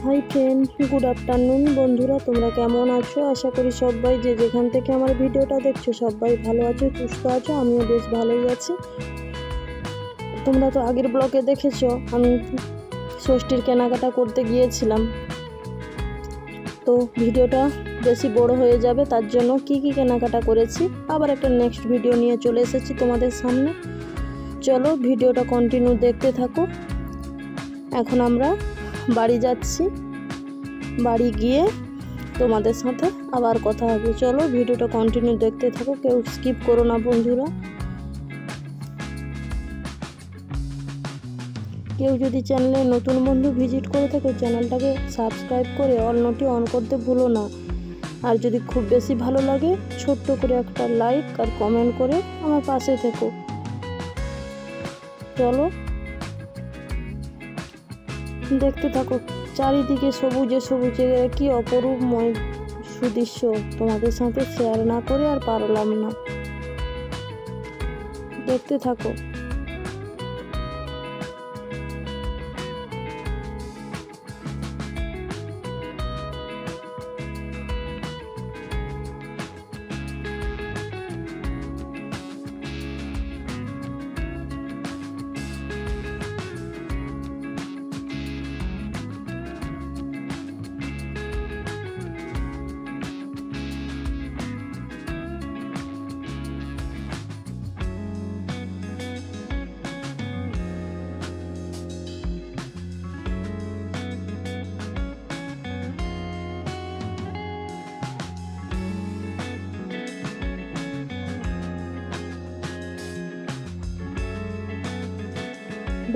Hi friend, good afternoon বন্ধুরা, তোমরা কেমন আছো? আশা করি সবাই যে যেখান থেকে আমার ভিডিওটা দেখছো সবাই ভালো আছো, সুস্থ আছো। আমিও বেশ ভালোই আছি। তোমরা তো আগের ব্লগে দেখেছো আমি ষষ্ঠীর কেনাকাটা করতে গিয়েছিলাম, তো ভিডিওটা বেশি বড় হয়ে যাবে, তার জন্য কি কি কেনাকাটা করেছি আবার একটা নেক্সট ভিডিও নিয়ে চলে এসেছি তোমাদের সামনে। চলো ভিডিওটা কন্টিনিউ দেখতে থাকো। এখন আমরা বাড়ি যাচ্ছি, বাড়ি গিয়ে তোমাদের সাথে আবার কথা হবে। চলো ভিডিওটা কন্টিনিউ দেখতে থাকো, কেউ স্কিপ করো না বন্ধুরা। কেউ যদি চ্যানেলে নতুন বন্ধু ভিজিট করে থাকো, চ্যানেলটাকে সাবস্ক্রাইব করে অল নোটি অন করতে ভুলো না। আর যদি খুব বেশি ভালো লাগে ছোট্ট করে একটা লাইক আর কমেন্ট করে আমার পাশে থেকো। চলো দেখতে থাকো, চারিদিকে সবুজে সবুজে কি অপরূপময় সুদৃশ্য, তোমাদের সাথে শেয়ার না করে আর পারলাম না। দেখতে থাকো।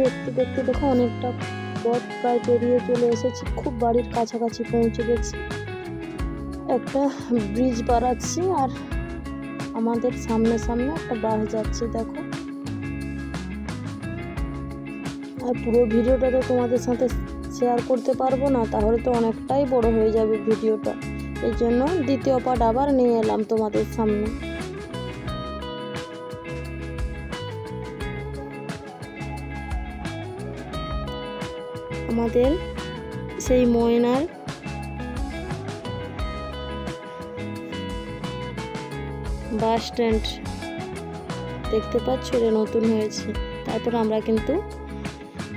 দেখতে দেখতে দেখো অনেকটা পথ প্রায় পেরিয়ে চলে এসেছি, খুব বাড়ির কাছাকাছি পৌঁছে গেছি। একটা ব্রিজ বাড়াচ্ছি আর আমাদের সামনে সামনে একটা বাস যাচ্ছে দেখো। আর পুরো ভিডিওটা তো তোমাদের সাথে শেয়ার করতে পারবো না, তাহলে তো অনেকটাই বড় হয়ে যাবে ভিডিওটা। এই জন্য দ্বিতীয় পার্ট আবার নিয়ে এলাম তোমাদের সামনে। আমাদের সেই ময়নার বাস স্ট্যান্ড দেখতে পাচ্ছ, এটা নতুন হয়েছে। তারপর আমরা কিন্তু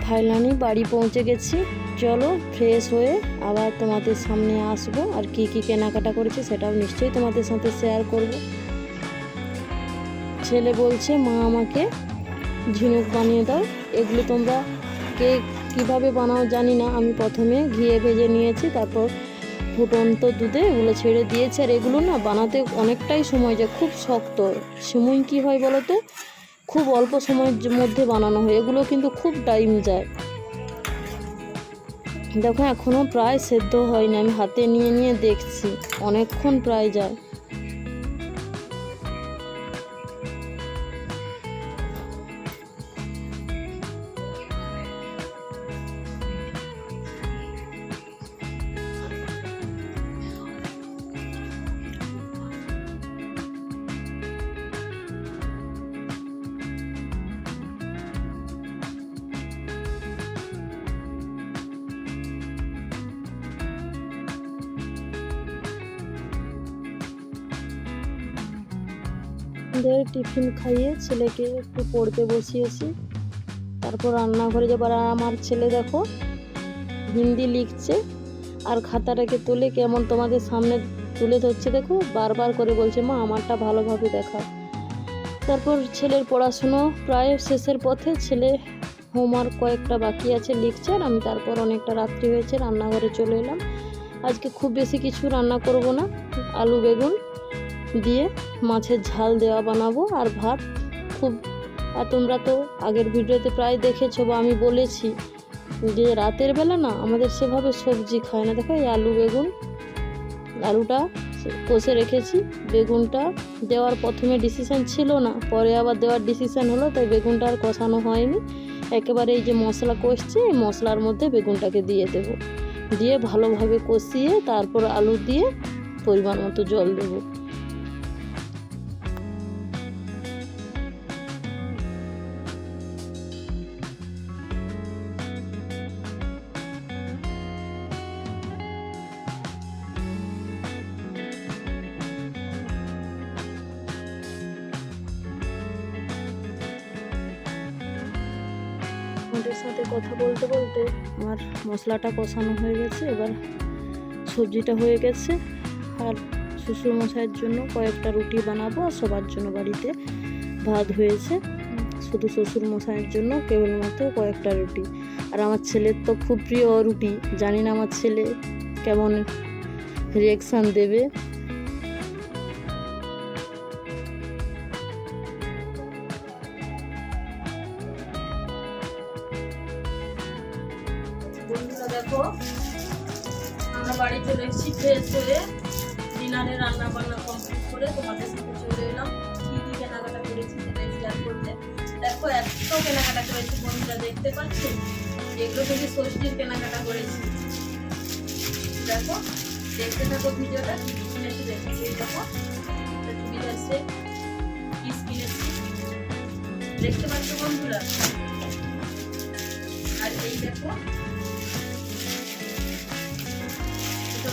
ফাইনালি বাড়ি পৌঁছে গেছি। চলো ফ্রেশ হয়ে আবার তোমাদের সামনে আসবো, আর কি কি কেনাকাটা করেছি সেটাও নিশ্চয়ই তোমাদের সাথে শেয়ার করব। ছেলে বলছে মা আমাকে ঝিনুক বানিয়ে দাও। এগুলো তোমরা কে কীভাবে বানাও জানি না, আমি প্রথমে ঘিয়ে ভেজে নিয়েছি, তারপর ফুটন্ত দুধে এগুলো ছেড়ে দিয়েছি। আর এগুলো না বানাতে অনেকটাই সময় যায়, খুব শক্ত। সিমুই কী হয় বলো তো, খুব অল্প সময়ের মধ্যে বানানো হয়, এগুলো কিন্তু খুব টাইম যায়। দেখো এখনও প্রায় সেদ্ধ হয়নি, আমি হাতে নিয়ে নিয়ে দেখছি, অনেকক্ষণ প্রায় যায়। টিফিন খাইয়ে ছেলেকে একটু পড়তে বসিয়েছি, তারপর রান্নাঘরে যাবার। আমার ছেলে দেখো হিন্দি লিখছে আর খাতাটাকে তুলে কেমন তোমাদের সামনে তুলে ধরছে, দেখো বারবার করে বলছে মা আমারটা ভালোভাবে দেখাও। তারপর ছেলের পড়াশুনো প্রায় শেষের পথে, ছেলে হোমওয়ার্ক কয়েকটা বাকি আছে লিখছে, আর আমি তারপর অনেকটা রাত্রি হয়েছে রান্নাঘরে চলে এলাম। আজকে খুব বেশি কিছু রান্না করব না, আলু বেগুন দিয়ে মাছের ঝাল দেওয়া বানাবো আর ভাত। আর তোমরা তো আগের ভিডিওতে প্রায় দেখেছো বা আমি বলেছি যে রাতের বেলা না আমাদের সেভাবে সবজি খায় না। দেখো এই আলু বেগুন, আলুটা কষে রেখেছি, বেগুনটা দেওয়ার প্রথমে ডিসিশন ছিল না, পরে আবার দেওয়ার ডিসিশন হলো, তাই বেগুনটা আর কষানো হয়নি। একেবারে এই যে মশলা কষছে, এই মশলার মধ্যে বেগুনটাকে দিয়ে দেবো, দিয়ে ভালোভাবে কষিয়ে তারপর আলু দিয়ে পরিমাণ মতো জল দেবো। তোমাদের সাথে কথা বলতে বলতে আমার মশলাটা কষানো হয়ে গেছে, এবার সবজিটা হয়ে গেছে। আর শ্বশুরমশাইয়ের জন্য কয়েকটা রুটি বানাবো, আর সবার জন্য বাড়িতে ভাত হয়েছে, শুধু শ্বশুরমশাইয়ের জন্য কেবলমাত্র কয়েকটা রুটি। আর আমার ছেলের তো খুব প্রিয় রুটি, জানি না আমার ছেলে কেমন রিয়াকশান দেবে। বন্ধুরা দেখো, আমরা বাড়ি চলে এসেছি ফ্রেশ হয়ে, ডিনারে রান্না বান্না কমপ্লিট করে তোমাদের সাথে চলে এলাম। কি কি কেনাকাটা করেছি সেটাই শেয়ার করতে। দেখো এত কেনাকাটা করেছি বন্ধুরা, দেখতে পাচ্ছ, এগুলো থেকে ষষ্ঠীর কেনাকাটা করেছি। দেখো দেখতে থাকো ভিডিওটা, কি কিনেছি দেখো। এই দেখো চুড়িদার সেট পিস কিনেছি, দেখতে পাচ্ছ বন্ধুরা। আর এই দেখো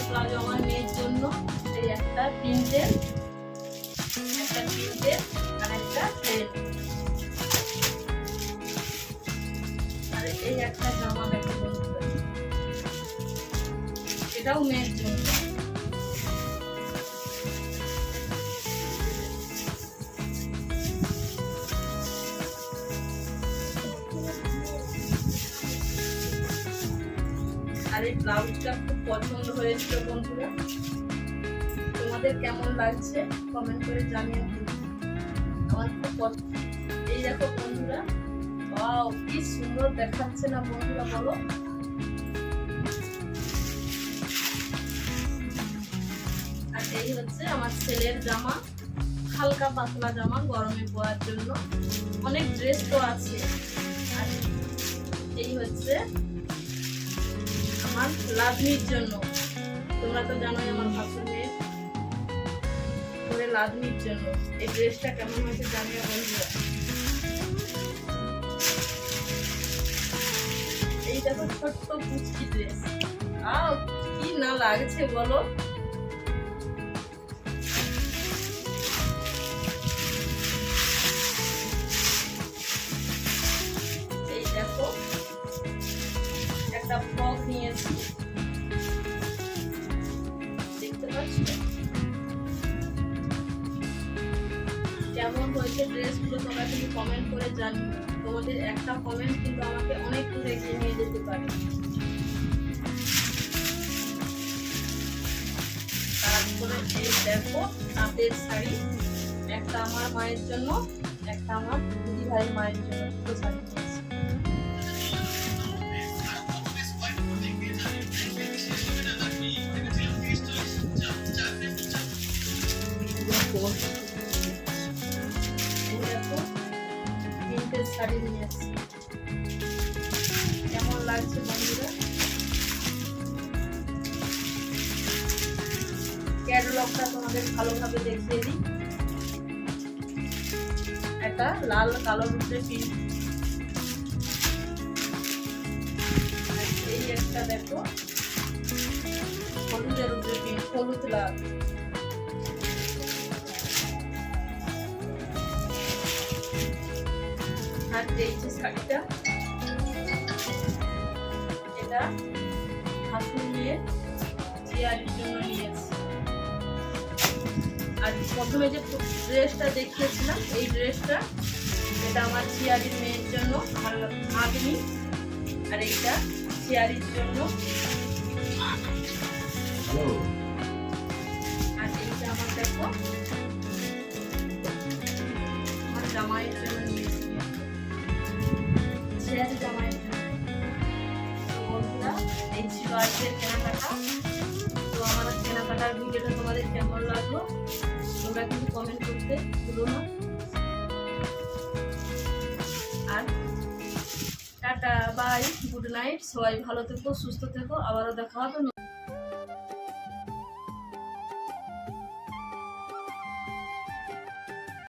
প্লাজো আমার মেয়ের জন্য, এই একটা প্রিন্টের আর একটা প্লেন। আর এই একটা জামা দেখো বন্ধুরা, এটাও মেয়ের জন্য। আর এই ব্লাউজটা খুব পছন্দ হয়েছিল বন্ধুরা, তোমাদের কেমন লাগছে কমেন্ট করে জানিয়ে দিন। আমার খুব পছন্দ। এই দেখো বন্ধুরা, ওয়াও কি সুন্দর দেখাচ্ছে না বন্ধুরা, বলো। আর এই হচ্ছে আমার ছেলের জামা, হালকা পাতলা জামা গরমে পরার জন্য। অনেক ড্রেস তো আছে। আর এই হচ্ছে আমার লাদনির জন্য, তোমরা তো জানোই আমার ভাসুর মেয়ে করে লাদনির জন্য। এই ড্রেসটা কেমন হয়েছে জানিও বন্ধুরা। এই দেখো ছোট্ট পুচকি ড্রেস, কি না লাগছে বলো। এই দেখো একটা ফ্রক নিয়েছি, দেখতে পাচ্ছ কেমন হয়েছে ড্রেসগুলো। তোমরা কিন্তু কমেন্ট করে জানিও, তোমাদের একটা কমেন্ট কিন্তু আমাকে অনেক দূরে এগিয়ে নিয়ে যেতে পারে। তারপরে এই দেখো তাঁতের শাড়ি, একটা আমার মায়ের জন্য, একটা আমার দিদি ভাইয়ের মায়ের জন্য, দুটো শাড়ি নিয়েছি। শাড়ি নিয়েছি, কেমন লাগছে বন্ধুরা। ক্যাটালগটা তোমাদের ভালোভাবে দেখিয়ে দিই। একটা লাল কালো রুটে প্রিন্ট, এই একটা দেখো হলুদের রুটে প্রিন্ট, হলুদ লাল। আর এই যে শাড়িটা, এটা হাসুর মেয়ের চেয়ারের জন্য নিয়েছি। আর প্রথমে যে ড্রেসটা দেখিয়েছিলাম, এই ড্রেসটা এটা আমার চেয়ারের মেয়ের জন্য, আমার ভাগ্নি। আর এইটা চেয়ারের জন্য। আর এইটা আমার দেখো আমার জামাইয়ের জন্য নিয়েছি, চেয়ারের জামাইয়ের জন্য। বন্ধুরা এই ছিল আজকের কেনাকাটা। তো আমার কেনাকাটার ভিডিওটা তোমাদের কেমন লাগলো তোমরা কিন্তু কমেন্ট করতে ভুলো না। আর টাটা বাই, গুড নাইট, সবাই ভালো থেকো, সুস্থ থেকো, আবারও দেখা হবে।